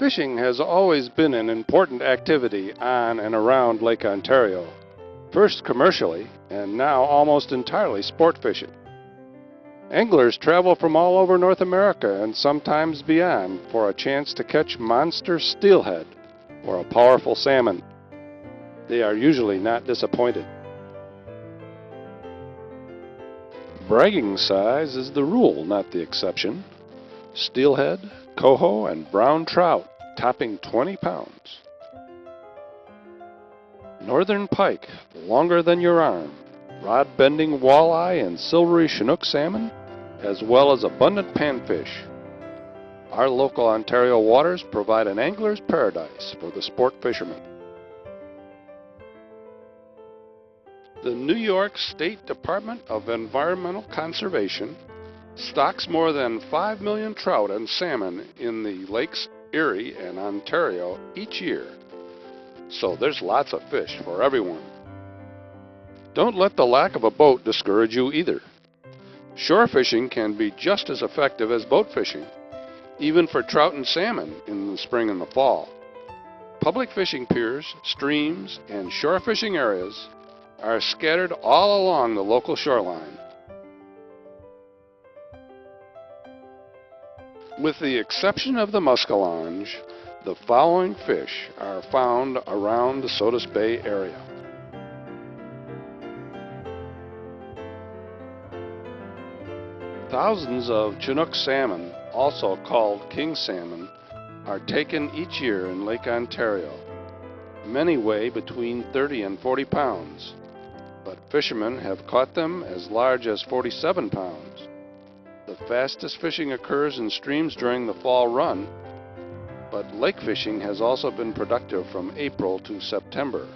Fishing has always been an important activity on and around Lake Ontario, first commercially and now almost entirely sport fishing. Anglers travel from all over North America and sometimes beyond for a chance to catch monster steelhead or a powerful salmon. They are usually not disappointed. Bragging size is the rule, not the exception. Steelhead, coho, and brown trout topping 20 pounds. Northern pike, longer than your arm, rod-bending walleye and silvery Chinook salmon, as well as abundant panfish. Our local Ontario waters provide an angler's paradise for the sport fisherman. The New York State Department of Environmental Conservation stocks more than 5 million trout and salmon in the lakes Erie and Ontario each year. So there's lots of fish for everyone. Don't let the lack of a boat discourage you either. Shore fishing can be just as effective as boat fishing, even for trout and salmon in the spring and the fall. Public fishing piers, streams, and shore fishing areas are scattered all along the local shoreline. With the exception of the muskellunge, the following fish are found around the Sodus Bay area. Thousands of Chinook salmon, also called king salmon, are taken each year in Lake Ontario. Many weigh between 30 and 40 pounds, but fishermen have caught them as large as 47 pounds. The fastest fishing occurs in streams during the fall run, but lake fishing has also been productive from April to September,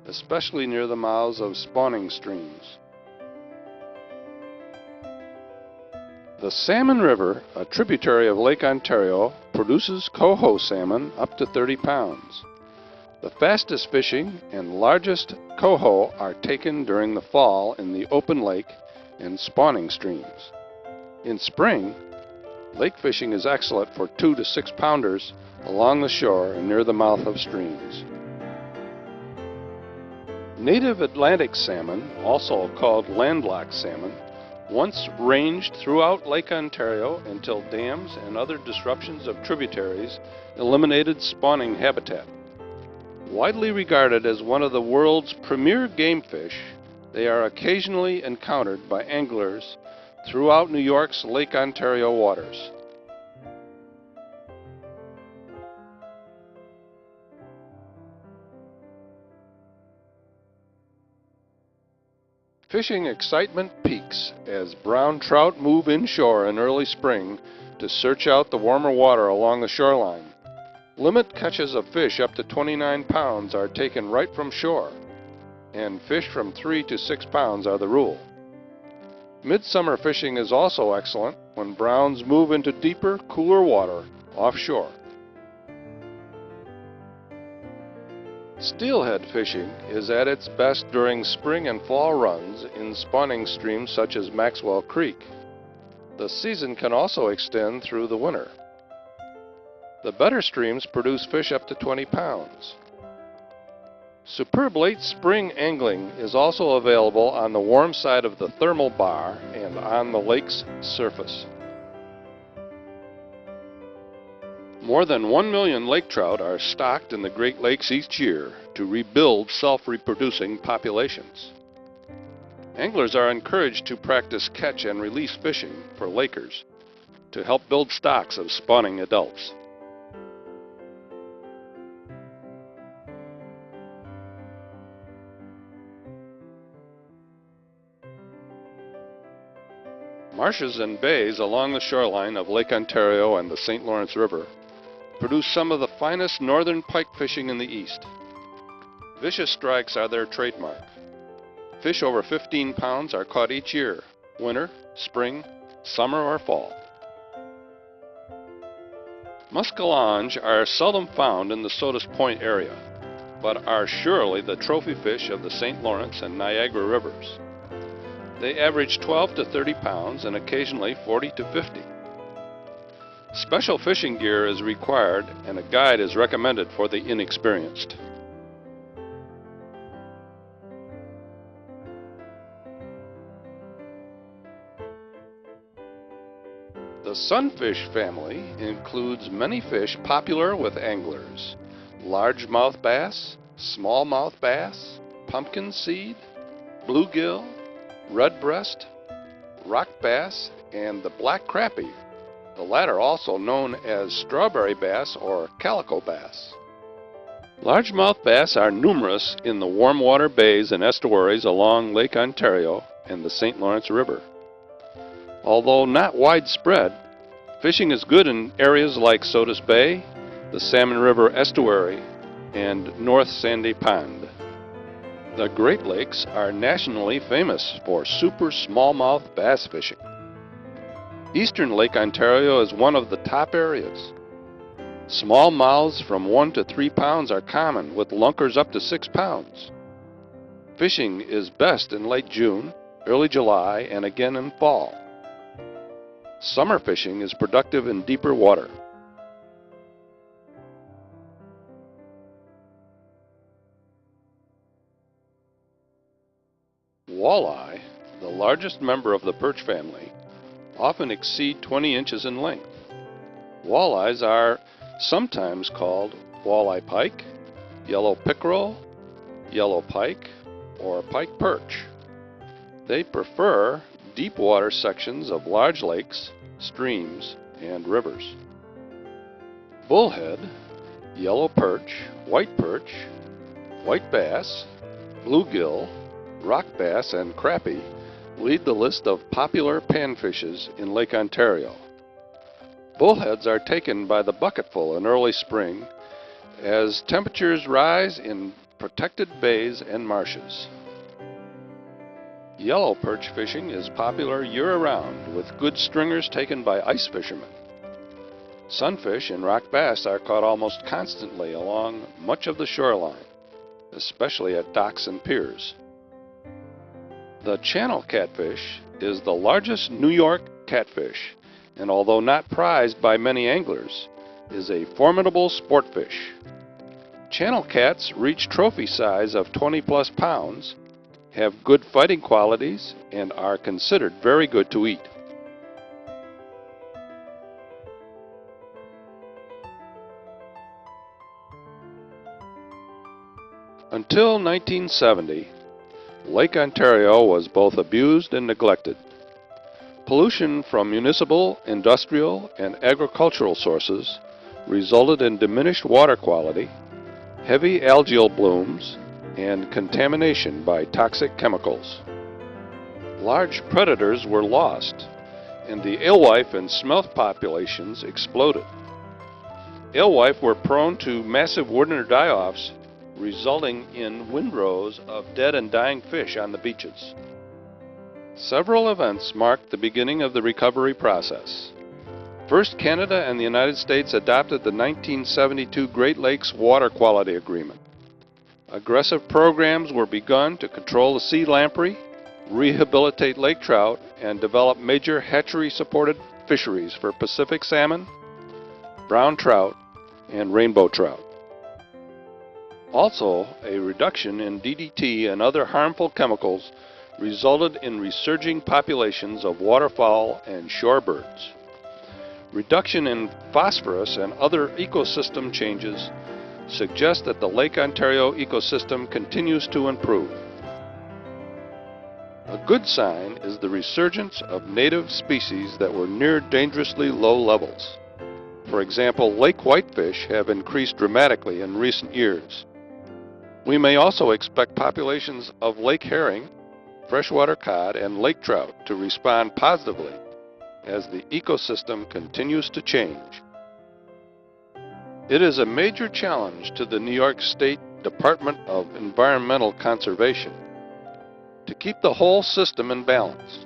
especially near the mouths of spawning streams. The Salmon River, a tributary of Lake Ontario, produces coho salmon up to 30 pounds. The fastest fishing and largest coho are taken during the fall in the open lake and spawning streams. In spring, lake fishing is excellent for 2 to 6 pounders along the shore and near the mouth of streams. Native Atlantic salmon, also called landlocked salmon, once ranged throughout Lake Ontario until dams and other disruptions of tributaries eliminated spawning habitat. Widely regarded as one of the world's premier game fish, they are occasionally encountered by anglers throughout New York's Lake Ontario waters. Fishing excitement peaks as brown trout move inshore in early spring to search out the warmer water along the shoreline. Limit catches of fish up to 29 pounds are taken right from shore, and fish from 3 to 6 pounds are the rule. Midsummer fishing is also excellent when browns move into deeper, cooler water offshore. Steelhead fishing is at its best during spring and fall runs in spawning streams such as Maxwell Creek. The season can also extend through the winter. The better streams produce fish up to 20 pounds. Superb late spring angling is also available on the warm side of the thermal bar and on the lake's surface. More than 1 million lake trout are stocked in the Great Lakes each year to rebuild self-reproducing populations. Anglers are encouraged to practice catch and release fishing for lakers to help build stocks of spawning adults. Marshes and bays along the shoreline of Lake Ontario and the St. Lawrence River produce some of the finest northern pike fishing in the east. Vicious strikes are their trademark. Fish over 15 pounds are caught each year, winter, spring, summer, or fall. Muskellunge are seldom found in the Sodus Point area, but are surely the trophy fish of the St. Lawrence and Niagara rivers. They average 12 to 30 pounds and occasionally 40 to 50. Special fishing gear is required and a guide is recommended for the inexperienced. The sunfish family includes many fish popular with anglers: largemouth bass, smallmouth bass, pumpkin seed, bluegill, redbreast, rock bass, and the black crappie, the latter also known as strawberry bass or calico bass. Largemouth bass are numerous in the warm water bays and estuaries along Lake Ontario and the St. Lawrence River. Although not widespread, fishing is good in areas like Sodus Bay, the Salmon River estuary, and North Sandy Pond. The Great Lakes are nationally famous for super smallmouth bass fishing. Eastern Lake Ontario is one of the top areas. Smallmouths from 1 to 3 pounds are common, with lunkers up to 6 pounds. Fishing is best in late June, early July, and again in fall. Summer fishing is productive in deeper water. Walleye, the largest member of the perch family, often exceed 20 inches in length. Walleyes are sometimes called walleye pike, yellow pickerel, yellow pike, or pike perch. They prefer deep water sections of large lakes, streams, and rivers. Bullhead, yellow perch, white bass, bluegill, rock bass, and crappie lead the list of popular panfishes in Lake Ontario. Bullheads are taken by the bucketful in early spring as temperatures rise in protected bays and marshes. Yellow perch fishing is popular year-round, with good stringers taken by ice fishermen. Sunfish and rock bass are caught almost constantly along much of the shoreline, especially at docks and piers. The channel catfish is the largest New York catfish, and although not prized by many anglers, is a formidable sport fish. Channel cats reach trophy size of 20+ pounds, have good fighting qualities, and are considered very good to eat. Until 1970, Lake Ontario was both abused and neglected. Pollution from municipal, industrial, and agricultural sources resulted in diminished water quality, heavy algal blooms, and contamination by toxic chemicals. Large predators were lost, and the alewife and smelt populations exploded. Alewife were prone to massive winter die-offs, resulting in windrows of dead and dying fish on the beaches. Several events marked the beginning of the recovery process. First, Canada and the United States adopted the 1972 Great Lakes Water Quality Agreement. Aggressive programs were begun to control the sea lamprey, rehabilitate lake trout, and develop major hatchery-supported fisheries for Pacific salmon, brown trout, and rainbow trout. Also, a reduction in DDT and other harmful chemicals resulted in resurging populations of waterfowl and shorebirds. Reduction in phosphorus and other ecosystem changes suggest that the Lake Ontario ecosystem continues to improve. A good sign is the resurgence of native species that were near dangerously low levels. For example, lake whitefish have increased dramatically in recent years. We may also expect populations of lake herring, freshwater cod, and lake trout to respond positively as the ecosystem continues to change. It is a major challenge to the New York State Department of Environmental Conservation to keep the whole system in balance.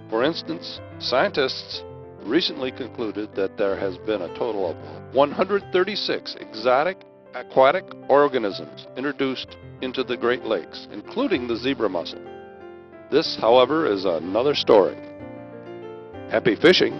For instance, scientists recently concluded that there has been a total of 136 exotic aquatic organisms introduced into the Great Lakes, including the zebra mussel. This, however, is another story. Happy fishing!